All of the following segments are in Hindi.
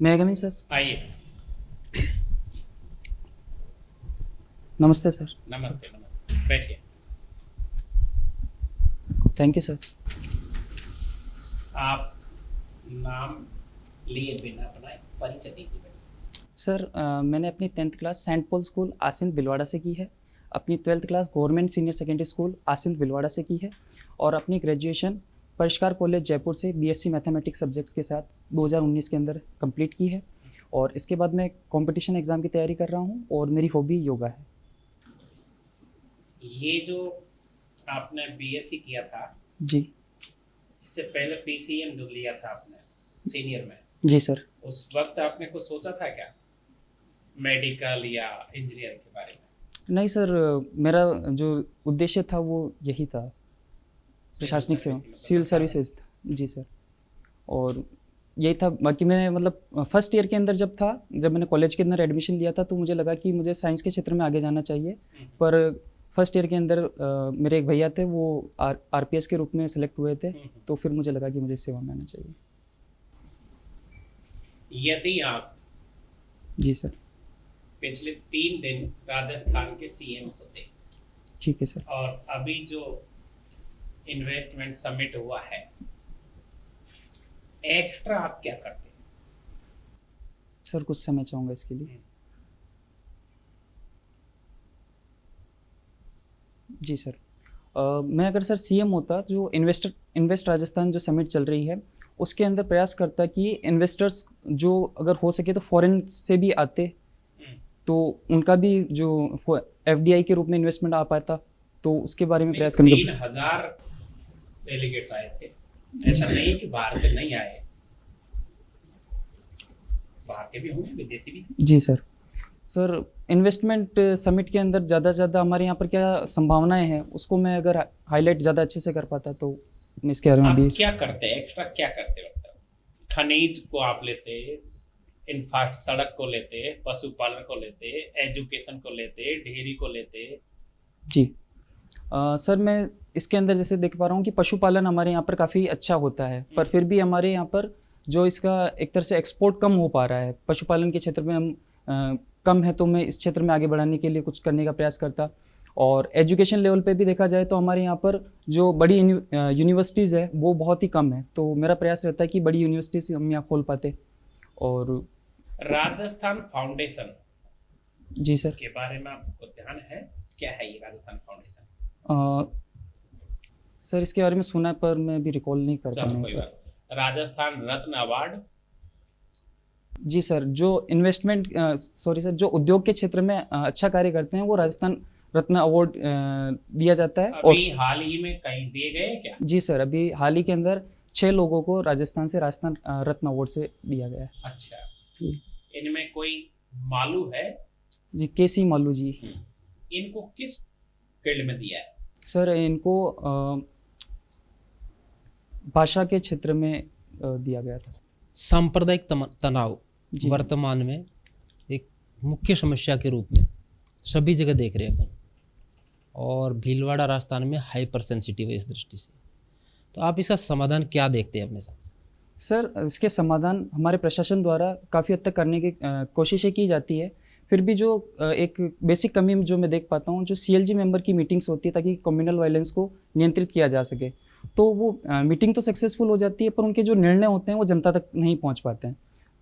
मैं कमिंग सर। आइए। नमस्ते सर। नमस्ते नमस्ते, बैठिए। Thank you sir. आप नाम लिए बिना अपना परिचय दीजिए बेटा। सर मैंने अपनी 10th class Saint Paul school Asind Bhilwara से की है। अपनी 12th class government senior secondary school Asind Bhilwara से की है। और अपनी ग्रेजुएशन परिष्कार कॉलेज जयपुर से बीएससी मैथमेटिक्स सब्जेक्ट्स के साथ 2019 के अंदर कंप्लीट की है। और इसके बाद मैं कंपटीशन एग्ज़ाम की तैयारी कर रहा हूँ और मेरी हॉबी योगा है। ये जो आपने बीएससी किया था, जी। इससे पहले पीसीएम जो लिया था आपने सीनियर में, जी सर। उस वक्त आपने कुछ सोचा था क्या मेडिकल या इंजीनियर के बारे में? नहीं सर, मेरा जो उद्देश्य था वो यही था, प्रशासनिक सेवा, सिविल सर्विसेज। जी सर। और यही था। बाकी मैं मतलब फर्स्ट ईयर के अंदर जब मैंने कॉलेज के अंदर एडमिशन लिया था तो मुझे लगा कि मुझे साइंस के क्षेत्र में आगे जाना चाहिए। पर फर्स्ट ईयर के अंदर मेरे एक भैया थे, वो आरपीएस के रूप में सेलेक्ट हुए थे। तो फिर मुझे लगा कि मुझे सेवा में आना चाहिए। यदि आप जी सर। पिछले 3 दिन राजस्थान के सीएम होते ठीक है सर। और अभी जो इन्वेस्टमेंट समिट हुआ है, एक्स्ट्रा आप क्या करते? सर कुछ समय चाहूँगा इसके लिए। जी सर। मैं अगर सर सीएम होता, जो इन्वेस्ट राजस्थान जो समिट चल रही है उसके अंदर प्रयास करता कि इन्वेस्टर्स जो अगर हो सके तो फॉरेन से भी आते, तो उनका भी जो एफडीआई के रूप में इन्वेस्टमेंट आ पाता, तो उसके बारे में प्रयास करने का। 3,000 डेलीगेट्स आए थे, ऐसा नहीं कि बाहर से नहीं आए, बाहर के भी होंगे, विदेशी भी। जी सर। सर इन्वेस्टमेंट समिट के अंदर ज़्यादा से ज़्यादा हमारे यहाँ पर क्या संभावनाएं हैं उसको मैं अगर हाईलाइट ज़्यादा अच्छे से कर पाता तो मैं इसके बारे में आप भी। क्या करते हैं, एक्स्ट्रा क्या करते हो? खनिज को आप लेते, इंफ्रास्ट्रक्चर, सड़क को लेते, पशुपालन को लेते, एजुकेशन को लेते, डेयरी को लेते। जी सर, मैं इसके अंदर जैसे देख पा रहा हूँ कि पशुपालन हमारे यहाँ पर काफ़ी अच्छा होता है, पर फिर भी हमारे यहाँ पर जो इसका एक तरह से एक्सपोर्ट कम हो पा रहा है। पशुपालन के क्षेत्र में हम कम है, तो मैं इस क्षेत्र में आगे बढ़ाने के लिए कुछ करने का प्रयास करता। और एजुकेशन लेवल पे भी देखा जाए तो हमारे यहाँ पर जो बड़ी यूनिवर्सिटीज़ है वो बहुत ही कम है, तो मेरा प्रयास रहता है कि बड़ी यूनिवर्सिटीज़ हम यहाँ खोल पाते। और राजस्थान फाउंडेशन जी सर के बारे में आपको ध्यान है? क्या है ये राजस्थान फाउंडेशन? सर इसके बारे में सुना है पर मैं अभी रिकॉल नहीं कर पा रहा हूँ कोई सर। बात। राजस्थान रत्न अवार्ड। जी सर, जो इन्वेस्टमेंट सॉरी सर, जो उद्योग के क्षेत्र में अच्छा कार्य करते हैं वो राजस्थान रत्न अवार्ड दिया जाता है। अभी हाल ही में कहीं दिए गए क्या? जी सर, अभी हाल ही के अंदर 6 लोगों को राजस्थान से राजस्थान रत्न अवार्ड से दिया गया है। अच्छा, इनमें कोई मालू है? जी, केसी मालू जी। इनको किस फील्ड में दिया है? सर इनको भाषा के क्षेत्र में दिया गया था। सांप्रदायिक तनाव वर्तमान में एक मुख्य समस्या के रूप में सभी जगह देख रहे हैं अपन, और भीलवाड़ा राजस्थान में हाइपर सेंसिटिव है इस दृष्टि से। तो आप इसका समाधान क्या देखते हैं अपने साथ? सर इसके समाधान हमारे प्रशासन द्वारा काफ़ी हद तक करने की कोशिशें की जाती है। फिर भी जो एक बेसिक कमी जो मैं देख पाता हूँ, जो सीएलजी मेंबर की मीटिंग्स होती है ताकि कम्युनल वायलेंस को नियंत्रित किया जा सके, तो वो मीटिंग तो सक्सेसफुल हो जाती है पर उनके जो निर्णय होते हैं वो जनता तक नहीं पहुंच पाते हैं।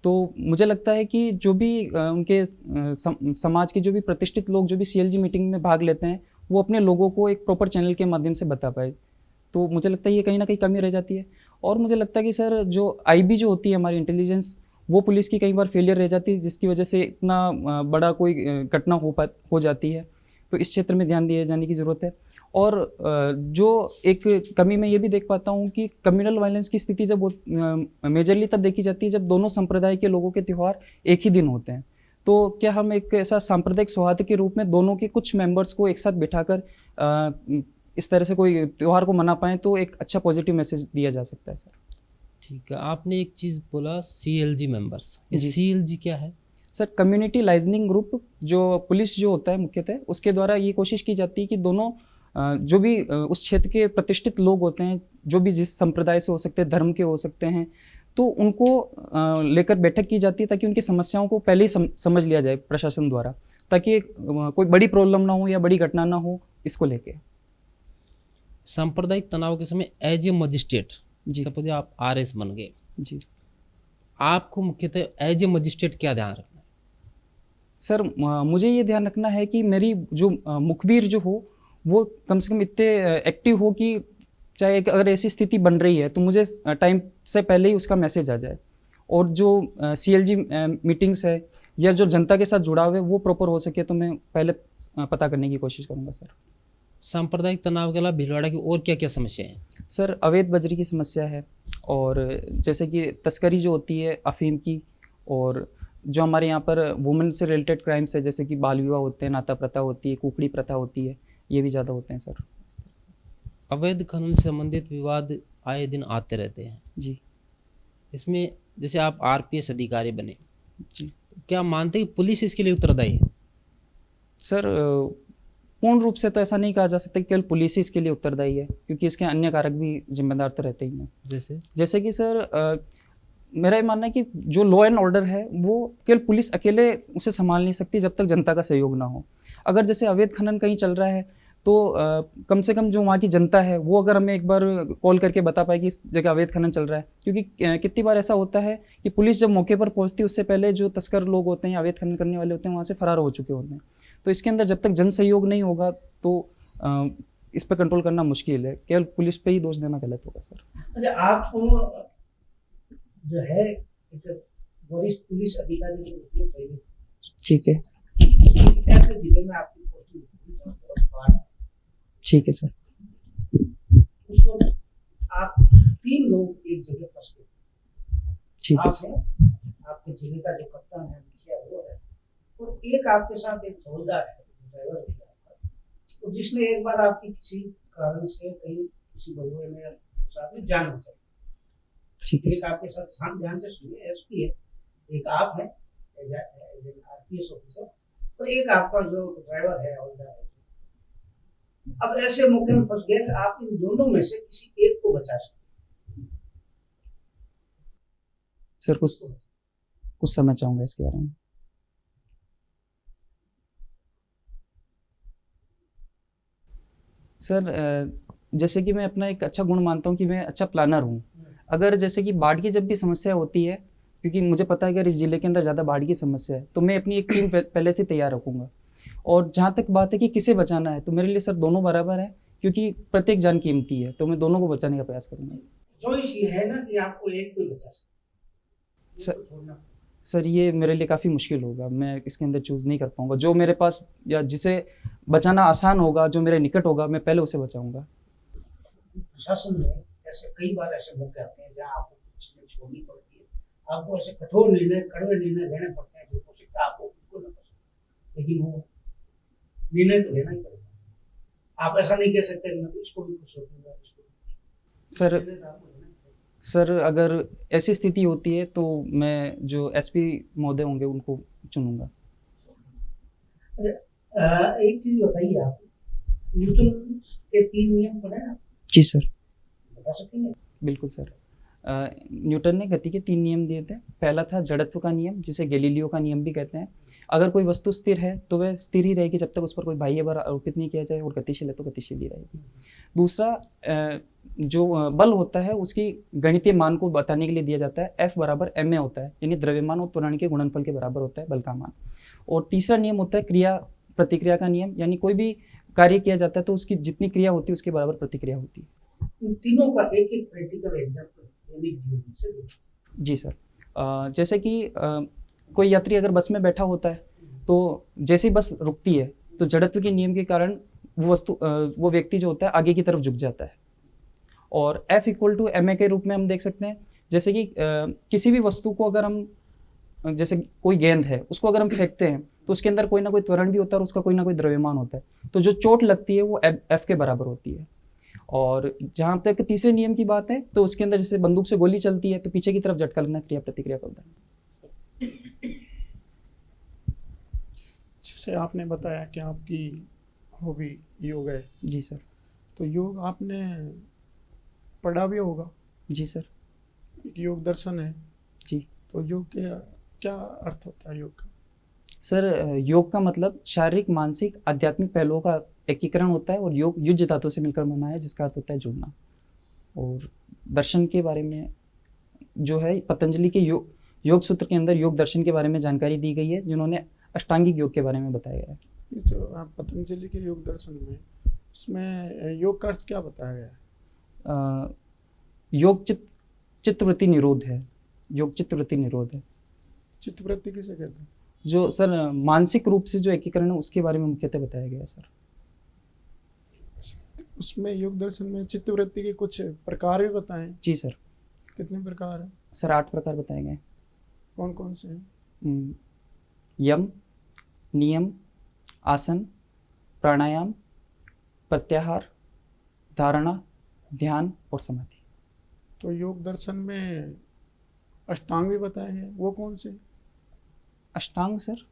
तो मुझे लगता है कि जो भी उनके समाज के जो भी प्रतिष्ठित लोग जो भी सीएलजी मीटिंग में भाग लेते हैं वो अपने लोगों को एक प्रॉपर चैनल के माध्यम से बता पाए, तो मुझे लगता है ये कहीं ना कहीं कमी रह जाती है। और मुझे लगता है कि सर जो आईबी जो होती है हमारी इंटेलिजेंस, वो पुलिस की कई बार फेलियर रह जाती है, जिसकी वजह से इतना बड़ा कोई घटना हो जाती है। तो इस क्षेत्र में ध्यान दिए जाने की ज़रूरत है। और जो एक कमी मैं ये भी देख पाता हूँ कि कम्युनल वायलेंस की स्थिति जब मेजरली तब देखी जाती है जब दोनों संप्रदाय के लोगों के त्यौहार एक ही दिन होते हैं। तो क्या हम एक ऐसा सांप्रदायिक सौहार्द के रूप में दोनों के कुछ मेंबर्स को एक साथ बिठाकर इस तरह से कोई त्यौहार को मना पाएँ तो एक अच्छा पॉजिटिव मैसेज दिया जा सकता है सर। ठीक है, आपने एक चीज़ बोला सीएलजी मेंबर्स, ये सीएलजी क्या है? सर कम्युनिटी लाइजनिंग ग्रुप, जो पुलिस जो होता है मुख्यतः उसके द्वारा ये कोशिश की जाती है कि दोनों जो भी उस क्षेत्र के प्रतिष्ठित लोग होते हैं, जो भी जिस संप्रदाय से हो सकते हैं, धर्म के हो सकते हैं, तो उनको लेकर बैठक की जाती है ताकि उनकी समस्याओं को पहले ही समझ लिया जाए प्रशासन द्वारा, ताकि कोई बड़ी प्रॉब्लम ना हो या बड़ी घटना ना हो इसको लेके। सांप्रदायिक तनाव के समय एज ए मजिस्ट्रेट, जी। सपोज आप RS बन गए, जी आपको मुख्यतः एज ए मजिस्ट्रेट क्या ध्यान रखना है? सर, मुझे ये ध्यान रखना है कि मेरी जो मुखबिर जो हो वो कम से कम इतने एक्टिव हो कि चाहे अगर ऐसी स्थिति बन रही है तो मुझे टाइम से पहले ही उसका मैसेज आ जाए, और जो CLG मीटिंग्स है या जो जनता के साथ जुड़ाव है वो प्रॉपर हो सके तो मैं पहले पता करने की कोशिश करूँगा सर। सांप्रदायिक तनाव के अलावा भीलवाड़ा की और क्या क्या समस्याएं हैं? सर, अवैध बजरी की समस्या है, और जैसे कि तस्करी जो होती है अफीम की, और जो हमारे यहाँ पर वुमेन से रिलेटेड क्राइम्स है जैसे कि बाल विवाह होते हैं, नाता प्रथा होती है, कुकड़ी प्रथा होती है, ये भी ज़्यादा होते हैं सर। अवैध खनन से संबंधित विवाद आए दिन आते रहते हैं। जी इसमें जैसे आप RPS अधिकारी बने, जी क्या मानते हैं कि पुलिस इसके लिए उत्तरदायी है? सर, पूर्ण रूप से तो ऐसा नहीं कहा जा सकता कि केवल पुलिस ही इसके लिए उत्तरदायी है, क्योंकि इसके अन्य कारक भी जिम्मेदार तो रहते ही हैं। जैसे कि सर, मेरा ये मानना है कि जो लॉ एंड ऑर्डर है वो केवल पुलिस अकेले उसे संभाल नहीं सकती जब तक जनता का सहयोग ना हो। अगर जैसे अवैध खनन कहीं चल रहा है तो कम से कम जो वहाँ की जनता है वो अगर हमें एक बार कॉल करके बता पाए कि इस जगह अवैध खनन चल रहा है, क्योंकि कितनी बार ऐसा होता है कि पुलिस जब मौके पर पहुँचती है उससे पहले जो तस्कर लोग होते हैं, अवैध खनन करने वाले होते हैं, वहाँ से फरार हो चुके होते हैं। तो इसके अंदर जब तक जन सहयोग नहीं होगा तो इस पर कंट्रोल करना मुश्किल है, केवल पुलिस पे ही दोष देना गलत होगा सर। अच्छा, आपको जो है एक वरिष्ठ पुलिस अधिकारी की नौकरी चाहिए, ठीक है, ऐसे जिले में आपकी पोस्टिंग बहुत बार है। ठीक है सर। उस वक्त आप 3 लोग एक जगह फंस गए, ठीक है आप सर। हैं, आपके जिले का जो कप्तान है, मुखिया वो है, और एक आपके साथ एक हवलदार है, ड्राइवर है आपका, तो जिसने एक बार आपकी किसी कारण से कहीं किसी बलुए में साथ में जान बचाई। ठीक है एक आपके साथ ध्यान से सुनिए, SP है, एक आप है RPS ऑफिसर, और एक आपका जो ड्राइवर है हवलदार है। अब ऐसे मौके में फंस गए कि आप इन दोनों में से किसी एक को बचा सकते सर। कुछ समझ चाहूँगा इसके बारे में। सर, जैसे कि मैं अपना एक अच्छा गुण मानता हूँ कि मैं अच्छा प्लानर हूँ। अगर जैसे कि बाढ़ की जब भी समस्या होती है, क्योंकि मुझे पता है कि अगर इस जिले के अंदर ज़्यादा बाढ़ की समस्या है तो मैं अपनी एक टीम पहले से तैयार रखूँगा। और जहाँ तक बात है कि किसे बचाना है, तो मेरे लिए सर दोनों बराबर है, क्योंकि प्रत्येक जान कीमती है, तो मैं दोनों को बचाने का प्रयास करूँगा। चॉइस ये है ना कि आपको एक को ही बचा सकते। सर, ये मेरे लिए काफ़ी मुश्किल होगा, मैं इसके अंदर चूज़ नहीं कर पाऊँगा। जो मेरे पास या जिसे बचाना आसान होगा, जो मेरे निकट होगा, मैं पहले उसे बचाऊँगा। प्रशासन में ऐसे कई बार ऐसे मौके आते हैं जहाँ आपको कुछ चीजें छोड़नी पड़ती है, आपको ऐसे कठोर निर्णय, कड़वे निर्णय लेने पड़ते हैं जो हो सकता है आपको बिल्कुल न पसंद, लेकिन वो निर्णय तो लेना ही पड़ेगा। आप ऐसा नहीं कह सकते मैं तो इसको भी खुश रखूंगा, सर, अगर ऐसी स्थिति होती है तो मैं जो SP महोदय होंगे उनको चुनूंगा। एक चीज बताइए, आप न्यूटन के 3 नियम पढ़े ना? जी सर। बता सकेंगे? बिल्कुल सर। न्यूटन ने गति के 3 नियम दिए थे। पहला था जड़त्व का नियम, जिसे गैलीलियो का नियम भी कहते हैं। अगर कोई वस्तु स्थिर है तो वह स्थिर ही रहेगी जब तक उस पर कोई बाह्य बल आरोपित नहीं किया जाए, और गतिशील है तो गतिशील ही रहेगी। दूसरा, जो बल होता है उसकी गणितीय मान को बताने के लिए दिया जाता है, F बराबर ma होता है, यानी द्रव्यमान और त्वरण के गुणनफल के बराबर होता है बल का मान। और तीसरा नियम होता है क्रिया प्रतिक्रिया का नियम, यानी कोई भी कार्य किया जाता है तो उसकी जितनी क्रिया होती है उसके बराबर प्रतिक्रिया होती है। इन तीनों का एक एक प्रैक्टिकल एग्जांपल जी सर। जैसे कि कोई यात्री अगर बस में बैठा होता है तो जैसे ही बस रुकती है तो जड़त्व के नियम के कारण वो व्यक्ति जो होता है आगे की तरफ झुक जाता है। और F = ma के रूप में हम देख सकते हैं, जैसे कि किसी भी वस्तु को अगर हम, जैसे कोई गेंद है उसको अगर हम फेंकते हैं तो उसके अंदर कोई ना कोई त्वरण भी होता है और उसका कोई ना कोई द्रव्यमान होता है, तो जो चोट लगती है वो F के बराबर होती है। और जहाँ तक तीसरे नियम की बात है तो उसके अंदर जैसे बंदूक से गोली चलती है तो पीछे की तरफ झटका लगना क्रिया प्रतिक्रिया का उदाहरण। जैसे आपने बताया कि आपकी हॉबी योग है। जी सर। तो योग आपने पढ़ा भी होगा? जी सर। एक योग दर्शन है, जी तो योग के क्या अर्थ होता है योग का? सर, योग का मतलब शारीरिक मानसिक आध्यात्मिक पहलुओं का एकीकरण होता है और योग युज धातु से मिलकर बना है जिसका अर्थ होता है जुड़ना। और दर्शन के बारे में जो है पतंजलि के योग सूत्र के अंदर योग दर्शन के बारे में जानकारी दी गई है, जिन्होंने अष्टांगिक योग के बारे में बताया गया है। ये जो आप पतंजलि के योग दर्शन में, उसमें योग का अर्थ क्या बताया गया है? योग चित्तवृत्ति निरोध है। योग चित्तवृत्ति निरोध है चित्तवृत्ति किसे कहते हैं? जो सर मानसिक रूप से जो एकीकरण है उसके बारे में मुख्यतः बताया गया है सर। उसमें योग दर्शन में चित्तवृत्ति के कुछ प्रकार भी बताएं। जी सर। कितने प्रकार हैं? सर 8 प्रकार बताए गए हैं। कौन कौन से हैं? यम, नियम, आसन, प्राणायाम, प्रत्याहार, धारणा, ध्यान और समाधि। तो योग दर्शन में अष्टांग भी बताए हैं, वो कौन से? अष्टांग सर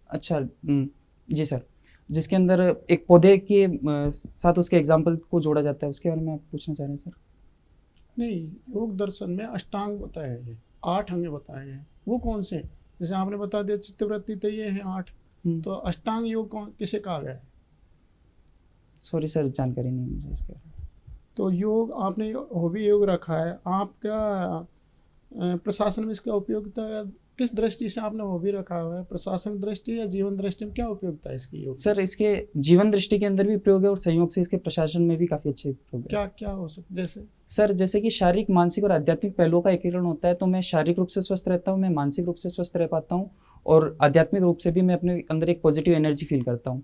अच्छा, जी सर, जिसके अंदर एक पौधे के साथ उसके एग्जाम्पल को जोड़ा जाता है, उसके बारे में आप पूछना चाह रहे हैं सर? नहीं, योग दर्शन में अष्टांग बताए हैं, 8 अंग बताए हैं, वो कौन से? जैसे आपने बता दिया चित्तवृत्ति, तो ये हैं 8, तो अष्टांग योग कौन किसे कहा गया है? सॉरी सर, जानकारी नहीं मुझे इसके बारे में। तो योग आपने हॉबी योग रखा है, आपका प्रशासन में इसका उपयोगिता किस दृष्टि से आपने हॉबी रखा हुआ है? प्रशासन दृष्टि या जीवन दृष्टि में क्या उपयोगिता है इसकी योग? सर इसके जीवन दृष्टि के अंदर भी प्रयोग है और संयोग से इसके प्रशासन में भी काफ़ी अच्छे प्रयोग है। क्या क्या हो सकता? जैसे सर जैसे कि शारीरिक मानसिक और आध्यात्मिक पहलुओं का एकीकरण होता है, तो मैं शारीरिक रूप से स्वस्थ रहता हूँ, मैं मानसिक रूप से स्वस्थ रह पाता हूँ और आध्यात्मिक रूप से भी मैं अपने अंदर एक पॉजिटिव एनर्जी फील करता हूँ।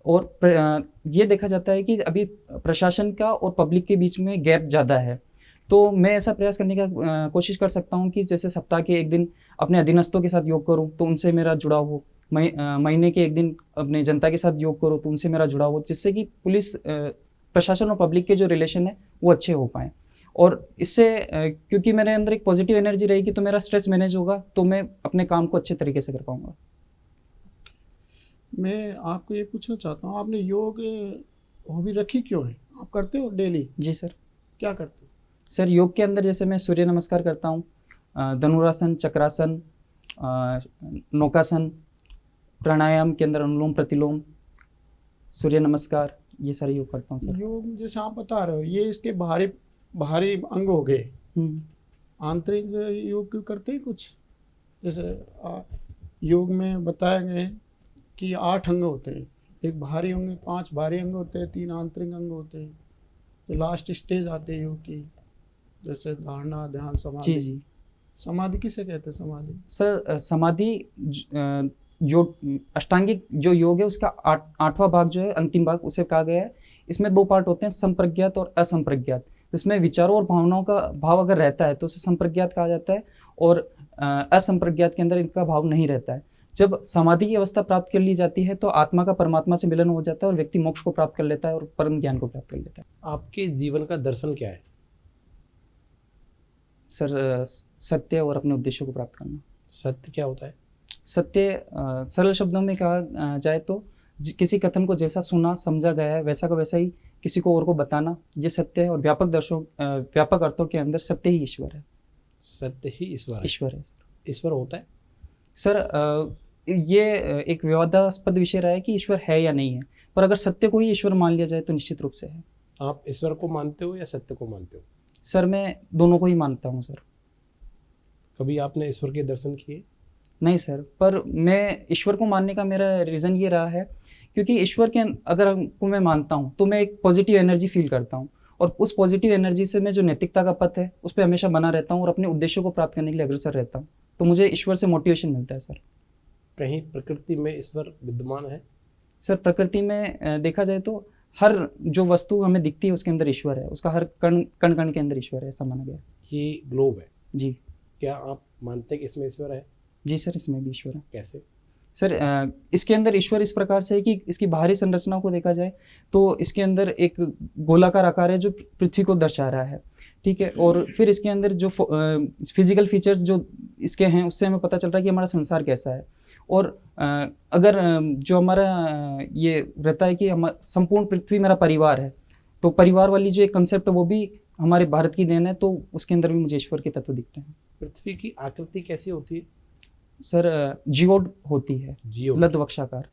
और ये देखा जाता है कि अभी प्रशासन का और पब्लिक के बीच में गैप ज़्यादा है, तो मैं ऐसा प्रयास करने का कोशिश कर सकता हूँ कि जैसे सप्ताह के एक दिन अपने अधीनस्थों के साथ योग करूँ तो उनसे मेरा जुड़ाव हो, महीने के एक दिन अपने जनता के साथ योग करूँ तो उनसे मेरा जुड़ाव हो, जिससे कि पुलिस प्रशासन और पब्लिक के जो रिलेशन है वो अच्छे हो पाएँ। और इससे क्योंकि मेरे अंदर एक पॉजिटिव एनर्जी रहेगी तो मेरा स्ट्रेस मैनेज होगा, तो मैं अपने काम को अच्छे तरीके से कर पाऊँगा। मैं आपको ये पूछना चाहता हूँ, आपने योग हॉबी रखी क्यों है? आप करते हो डेली? जी सर। क्या करते हो? सर योग के अंदर जैसे मैं सूर्य नमस्कार करता हूँ, धनुरासन, चक्रासन, नौकासन, प्राणायाम के अंदर अनुलोम प्रतिलोम, सूर्य नमस्कार, ये सारे योग करता हूँ सर। योग जैसे आप बता रहे हो, ये इसके बाहरी अंग हो गए, आंतरिक योग करते हैं कुछ? जैसे योग में बताया गए कि 8 अंग होते हैं, एक बाहरी अंग, 5 बाहरी अंग होते हैं, 3 आंतरिक अंग होते हैं, तो लास्ट स्टेज आते हैं योग की, जैसे धारणा, ध्यान, समाधि। जी। समाधि किसे कहते हैं? समाधि सर समाधि जो अष्टांगिक जो योग है उसका 8वां भाग जो है, अंतिम भाग, उसे कहा गया है। इसमें 2 पार्ट होते हैं, संप्रज्ञात और असंप्रज्ञात। इसमें विचारों और भावनाओं का भाव अगर रहता है तो उसे संप्रज्ञात कहा जाता है, और असंप्रज्ञात के अंदर इनका भाव नहीं रहता है। जब समाधि की अवस्था प्राप्त कर ली जाती है तो आत्मा का परमात्मा से मिलन हो जाता है और व्यक्ति मोक्ष को प्राप्त कर लेता है और परम ज्ञान को प्राप्त कर लेता है। आपके जीवन का दर्शन क्या है? सर सत्य और अपने उद्देश्यों को प्राप्त करना। सत्य क्या होता है? सत्य सरल शब्दों में कहा जाए तो किसी कथन को जैसा सुना समझा गया है वैसा का वैसा ही किसी को और को बताना, ये सत्य है। और व्यापक अर्थों के अंदर सत्य ही ईश्वर है। सत्य ही ईश्वर है। ईश्वर है ईश्वर होता है? सर ये एक विवादास्पद विषय रहा है कि ईश्वर है या नहीं है, पर अगर सत्य को ही ईश्वर मान लिया जाए तो निश्चित रूप से है। आप ईश्वर को मानते हो या सत्य को मानते हो? सर मैं दोनों को ही मानता हूँ सर। कभी आपने ईश्वर के दर्शन किए? नहीं सर, पर मैं ईश्वर को मानने का मेरा रीज़न ये रहा है क्योंकि ईश्वर के अगर को मैं मानता हूँ तो मैं एक पॉजिटिव एनर्जी फील करता हूँ, और उस पॉजिटिव एनर्जी से मैं जो नैतिकता का पथ है उस पर हमेशा बना रहता हूँ और अपने उद्देश्यों को प्राप्त करने के लिए अग्रसर रहता हूँ, तो मुझे ईश्वर से मोटिवेशन मिलता है सर। कहीं प्रकृति में ईश्वर विद्यमान है? सर प्रकृति में देखा जाए तो हर जो वस्तु हमें दिखती है उसके अंदर ईश्वर है, उसका हर कण कण के अंदर ईश्वर है, ऐसा माना गया। ये ग्लोब है जी। क्या आप मानते हैं कि इसमें ईश्वर है? जी सर, इसमें भी ईश्वर है। कैसे? सर इसके अंदर ईश्वर इस प्रकार से है कि इसकी बाहरी संरचना को देखा जाए तो इसके अंदर एक गोलाकार आकार है जो पृथ्वी को दर्शा रहा है, ठीक है। और फिर इसके अंदर जो फिजिकल फीचर्स जो इसके हैं उससे हमें पता चल रहा है कि हमारा संसार कैसा है। और अगर जो हमारा ये रहता है कि हम संपूर्ण पृथ्वी मेरा परिवार है, तो परिवार वाली जो एक कंसेप्ट है वो भी हमारे भारत की देन है, तो उसके अंदर भी मुझे ईश्वर के तत्व दिखते हैं। पृथ्वी की आकृति कैसी होती है? सर जियोड होती है, जियो। लद्धवक्षाकार।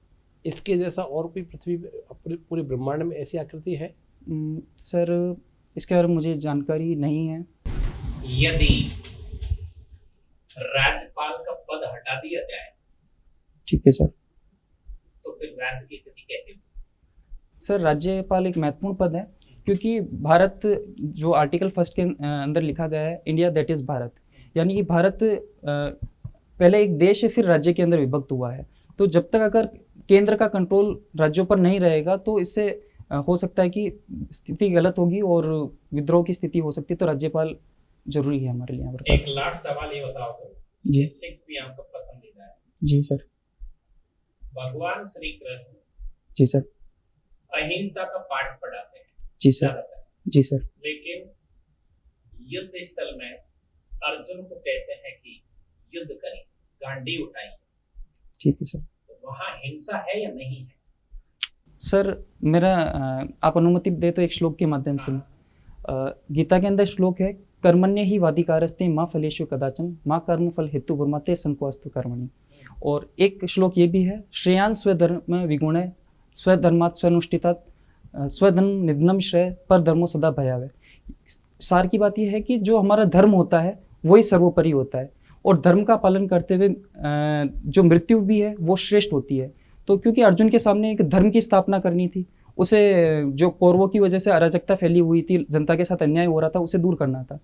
इसके जैसा और कोई पृथ्वी पूरे ब्रह्मांड में ऐसी आकृति है? सर इसके बारे में मुझे जानकारी नहीं है। यदि राज्यपाल का पद हटा दिया जाए ठीक है सर। तो फिर राज्य की स्थिति कैसे होगी? सर राज्यपाल एक महत्वपूर्ण पद है, क्योंकि भारत जो आर्टिकल 1 के अंदर लिखा गया है, इंडिया दैट इज भारत, यानी कि भारत पहले एक देश है, फिर राज्य के अंदर विभक्त हुआ है। तो जब तक अगर केंद्र का कंट्रोल राज्यों पर नहीं रहेगा, तो इससे हो सकता है कि स्थिति गलत होगी और विद्रोह की स्थिति हो सकती है। तो राज्यपाल जरूरी है हमारे लिए यहाँ पर। एक लास्ट सवाल ये बताओ तो, जी एथिक्स भी आपका पसंदीदा है। जी सर। भगवान श्री कृष्ण जी सर। अहिंसा का पाठ पढ़ाते हैं जी सर। ज्यादातर, जी सर। लेकिन युद्ध स्थल में अर्जुन को कहते हैं कि युद्ध करें, गांडी उठाएं। ठीक है सर। तो वहां हिंसा है या नहीं है? सर मेरा आप अनुमति दे तो एक श्लोक के माध्यम से गीता के अंदर श्लोक है, कर्मण्य ही वादिकारस्ते माँ फलेषु कदाचन माँ कर्म फल हेतु गुरमाते संकोस्तु कर्मणि। और एक श्लोक ये भी है, श्रेयान स्वधर्म विगुण स्वधर्मात् स्वनुष्ठितात् स्वधर्म निधनम श्रेय पर धर्मो सदा भयावह। सार की बात यह है कि जो हमारा धर्म होता है वही सर्वोपरि होता है, और धर्म का पालन करते हुए जो मृत्यु भी है वो श्रेष्ठ होती है। तो क्योंकि अर्जुन के सामने एक धर्म की स्थापना करनी थी, उसे जो कौरवों की वजह से अराजकता फैली हुई थी, जनता के साथ अन्याय हो रहा था, उसे दूर करना था।